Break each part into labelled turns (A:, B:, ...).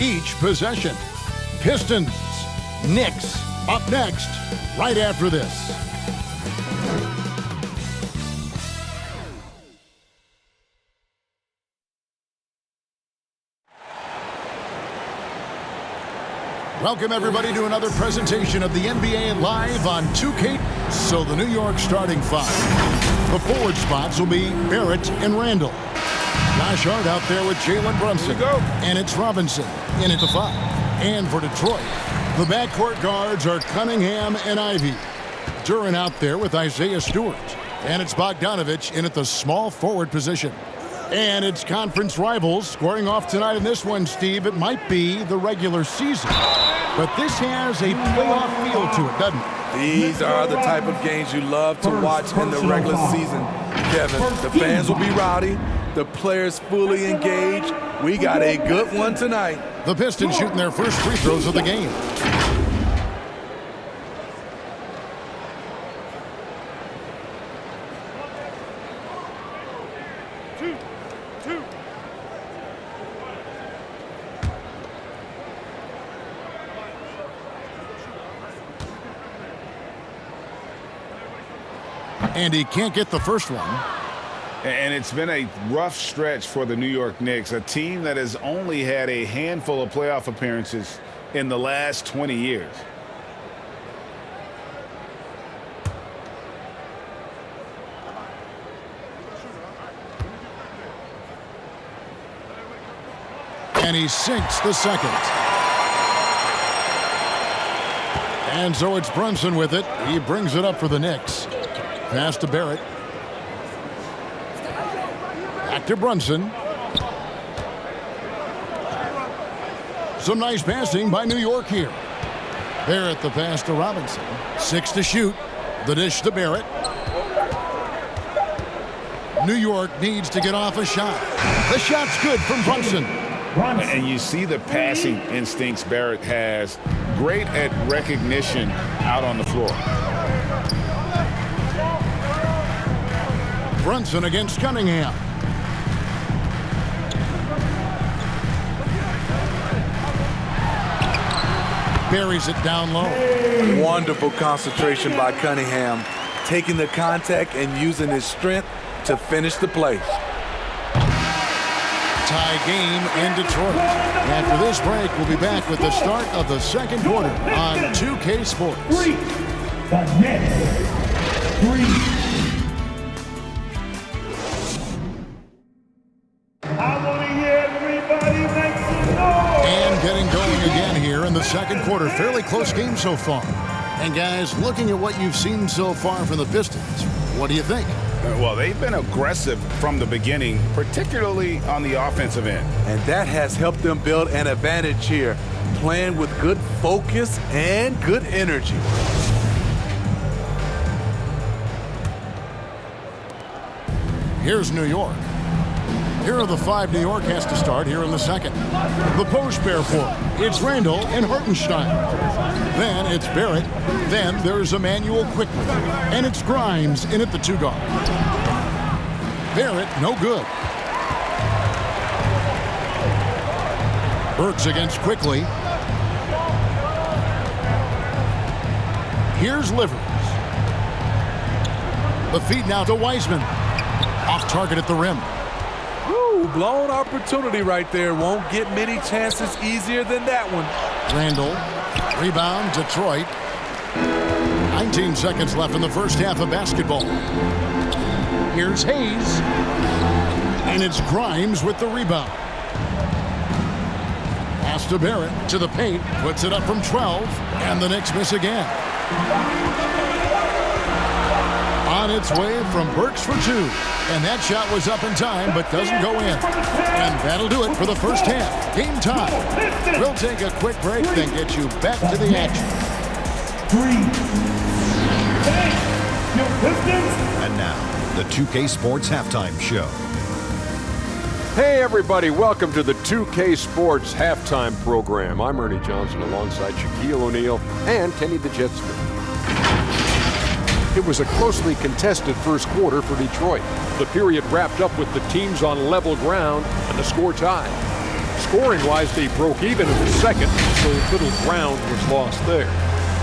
A: each possession. Pistons, Knicks, up next, right after this. Welcome, everybody, to another presentation of the NBA Live on 2K. So the New York starting five. The forward spots will be Barrett and Randall. Josh Hart out there with Jalen Brunson. And it's Robinson in at the five. And for Detroit, the backcourt guards are Cunningham and Ivy. Duran out there with Isaiah Stewart. And it's Bogdanovich in at the small forward position. And it's conference rivals squaring off tonight in this one, Steve. It might be the regular season, but this has a playoff feel to it, doesn't it?
B: These are the type of games you love to watch in the regular season, Kevin. The fans will be rowdy, the players fully engaged. We got a good one tonight.
A: The Pistons shooting their first free throws of the game. And he can't get the first one.
C: And it's been a rough stretch for the New York Knicks, a team that has only had a handful of playoff appearances in the last 20 years.
A: And he sinks the second. And so it's Brunson with it. He brings it up for the Knicks. Pass to Barrett. Back to Brunson. Some nice passing by New York here. Barrett the pass to Robinson. 6 to shoot. The dish to Barrett. New York needs to get off a shot. The shot's good from Brunson.
C: And you see the passing instincts Barrett has. Great at recognition out on the floor.
A: Brunson against Cunningham. Buries it down low.
B: Wonderful concentration by Cunningham, taking the contact and using his strength to finish the play.
A: Tie game in Detroit. After this break, we'll be back with the start of the second quarter on 2K Sports.
D: The Knicks. 3.
A: And getting going again here in the second quarter. Fairly close game so far. And guys, looking at what you've seen so far from the Pistons, what do you think?
C: Well, they've been aggressive from the beginning, particularly on the offensive end.
B: And that has helped them build an advantage here, playing with good focus and good energy.
A: Here's New York. Here are the 5 New York has to start here in the second. The post pair for it. It's Randall and Hartenstein. Then it's Barrett. Then there's Emmanuel quickly. And it's Grimes in at the 2 guard. Barrett, no good. Burks against quickly. Here's Livers. The feed now to Wiseman. Off target at the rim.
B: Blown opportunity right there. Won't get many chances easier than that one.
A: Randall. Rebound, Detroit. 19 seconds left in the first half of basketball. Here's Hayes. And it's Grimes with the rebound. Pass to Barrett to the paint. Puts it up from 12. And the Knicks miss again. On its way from Burks for 2. And that shot was up in time, but doesn't go in. And that'll do it for the first half. Game time. We'll take a quick break, then get you back to the action.
D: 3. Pistons.
E: And now, the 2K Sports Halftime Show.
F: Hey everybody, welcome to the 2K Sports Halftime Program. I'm Ernie Johnson alongside Shaquille O'Neal and Kenny the Jet Smith. It was a closely contested first quarter for Detroit. The period wrapped up with the teams on level ground and the score tied. Scoring-wise, they broke even in the second, so little ground was lost there.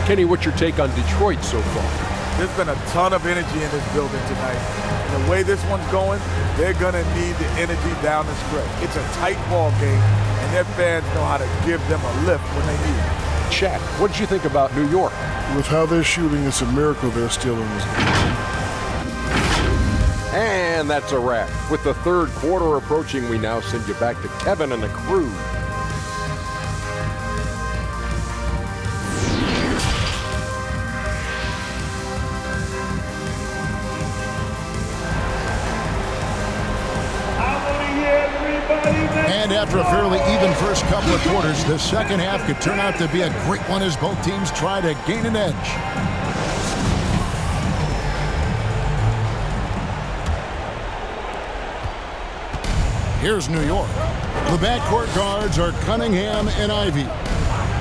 F: Kenny, what's your take on Detroit so far?
B: There's been a ton of energy in this building tonight. And the way this one's going, they're going to need the energy down the stretch. It's a tight ball game, and their fans know how to give them a lift when they need it.
F: Chat, what did you think about New York?
G: With how they're shooting, it's a miracle they're still in this game.
F: And that's a wrap. With the third quarter approaching, we now send you back to Kevin and the crew.
A: And after a fairly even first couple of quarters, the second half could turn out to be a great one as both teams try to gain an edge. Here's New York. The backcourt guards are Cunningham and Ivy.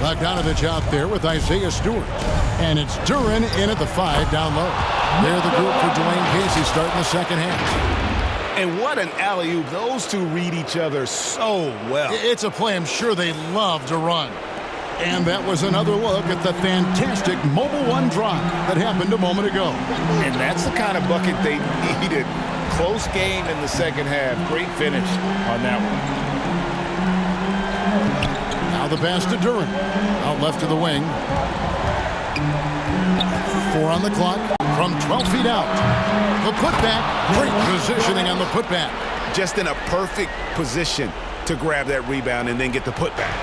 A: Bogdanovich out there with Isaiah Stewart. And it's Duren in at the 5 down low. They're the group for Dwayne Casey starting the second half.
C: And what an alley-oop. Those two read each other so well.
A: It's a play I'm sure they love to run. And that was another look at the fantastic Mobile One drop that happened a moment ago.
C: And that's the kind of bucket they needed. Close game in the second half. Great finish on that one.
A: Now the pass to Duren. Out left to the wing. 4 on the clock from 12 feet out. The putback. Great positioning on the putback.
C: Just in a perfect position to grab that rebound and then get the putback.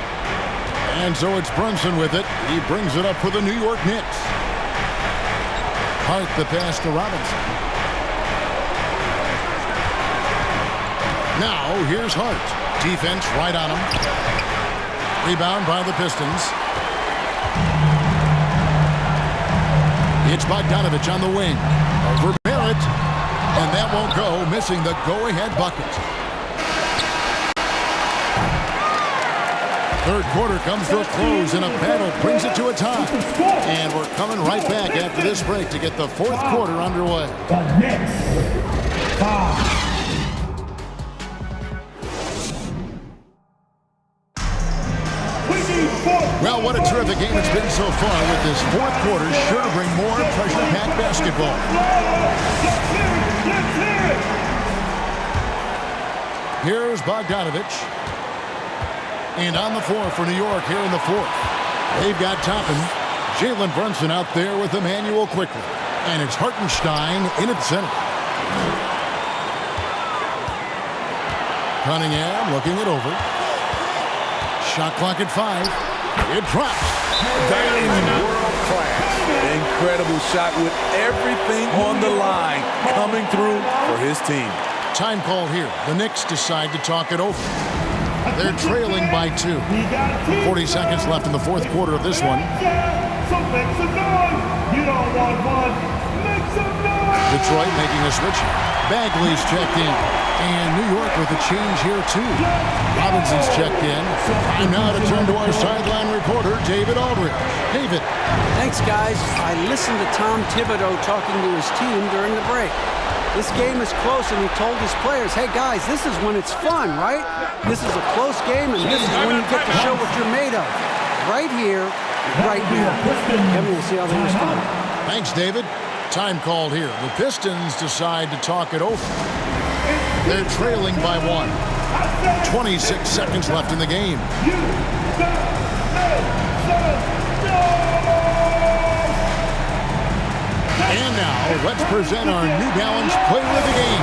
A: And so it's Brunson with it. He brings it up for the New York Knicks. Hart the pass to Robinson. Now here's Hart. Defense right on him. Rebound by the Pistons. It's Bogdanovich on the wing. Over Barrett. And that won't go, missing the go-ahead bucket. Third quarter comes to a close, and a battle brings it to a tie. And we're coming right back after this break to get the fourth quarter underway.
D: The Knicks. 5.
A: Well, what a terrific game it's been so far, with this fourth quarter sure to bring more pressure-packed basketball. Here's Bogdanovich. And on the floor for New York here in the fourth. They've got Toppin. Jalen Brunson out there with Emmanuel quickly. And it's Hartenstein in at center. Cunningham looking it over. Shot clock at 5. It drops.
C: That is world class.
B: Incredible shot with everything on the line coming through for his team.
A: Time call here. The Knicks decide to talk it over. They're trailing by 2. 40 seconds left in the fourth quarter of this one.
D: So make some noise. You don't want one. Make some noise.
A: Detroit making a switch. Bagley's checked in. And New York with a change here, too. Robinson's checked in. Time now to turn to our sideline reporter, David Aldridge. David.
H: Thanks, guys. I listened to Tom Thibodeau talking to his team during the break. This game is close, and he told his players, hey, guys, this is when it's fun, right? This is a close game, and this is when you get to show what you're made of. Right here, right now. Kevin, we'll see how they respond.
A: Thanks, David. Time called here. The Pistons decide to talk it over. They're trailing by 1. 26 seconds left in the game. And now, let's present our New Balance player of the game,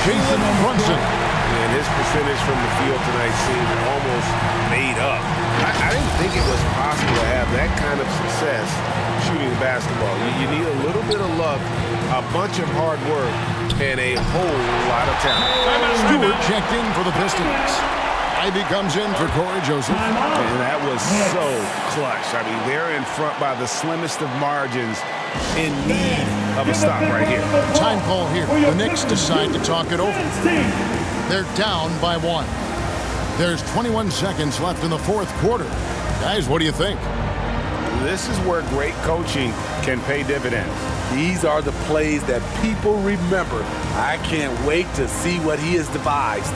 A: Jalen Brunson.
C: And his percentage from the field tonight seemed almost made up. I didn't think it was possible to have that kind of success shooting the basketball. You need a little bit of luck, a bunch of hard work, and a whole lot of talent.
A: Stewart checked in for the Pistons. Ivy comes in for Corey Joseph.
C: And that was so clutch. I mean, they're in front by the slimmest of margins, in need of a stop right here.
A: Time call here. The Knicks decide to talk it over. They're down by 1. There's 21 seconds left in the fourth quarter. Guys, what do you think?
C: This is where great coaching can pay dividends.
B: These are the plays that people remember. I can't wait to see what he has devised.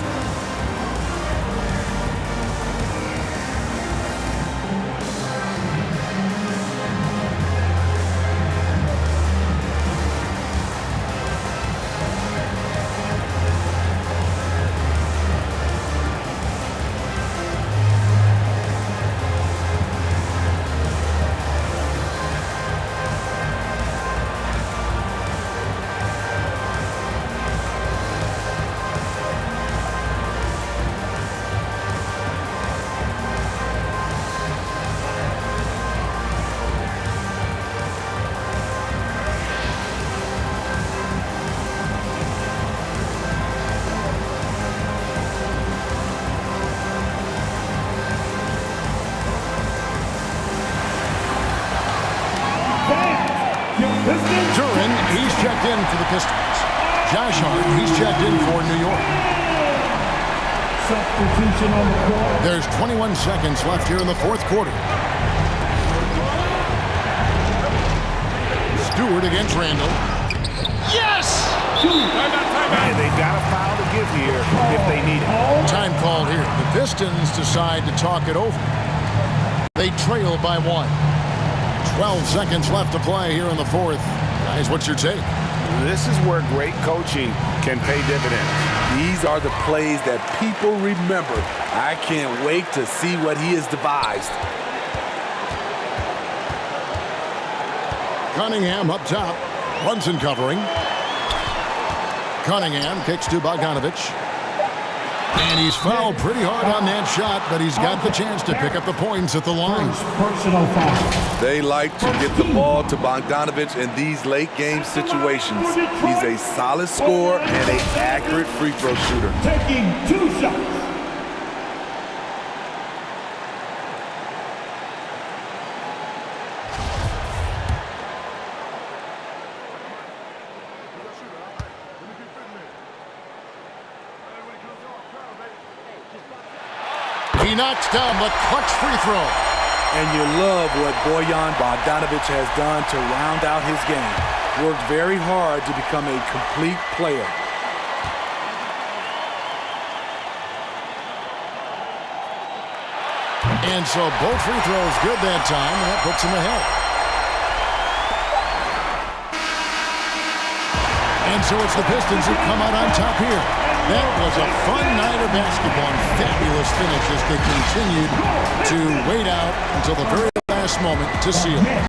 A: Duran, he's checked in for the Pistons. Josh Hart, he's checked in for New York.
D: Substitution on the court.
A: There's 21 seconds left here in the fourth quarter. Stewart against Randall. Yes!
C: And they got a foul to give here if they need it.
A: Time called here. The Pistons decide to talk it over. They trail by 1. 12 seconds left to play here in the fourth. Guys, what's your take?
C: This is where great coaching can pay dividends.
I: These are the plays that people remember. I can't wait to see what he has devised.
A: Cunningham up top. Brunson covering. Cunningham kicks to Bogdanovich. And he's fouled pretty hard on that shot, but he's got the chance to pick up the points at the line.
D: Personal foul.
I: They like to get the ball to Bogdanovich in these late-game situations. He's a solid scorer and an accurate free throw shooter.
D: Taking 2 shots.
A: He knocks down the clutch free throw.
I: And you love what Bojan Bogdanovich has done to round out his game. Worked very hard to become a complete player.
A: And so both free throws good that time, and that puts him ahead. And so it's the Pistons who come out on top here. That was a fun night of basketball and fabulous finish as they continued to wait out until the very last moment to seal it.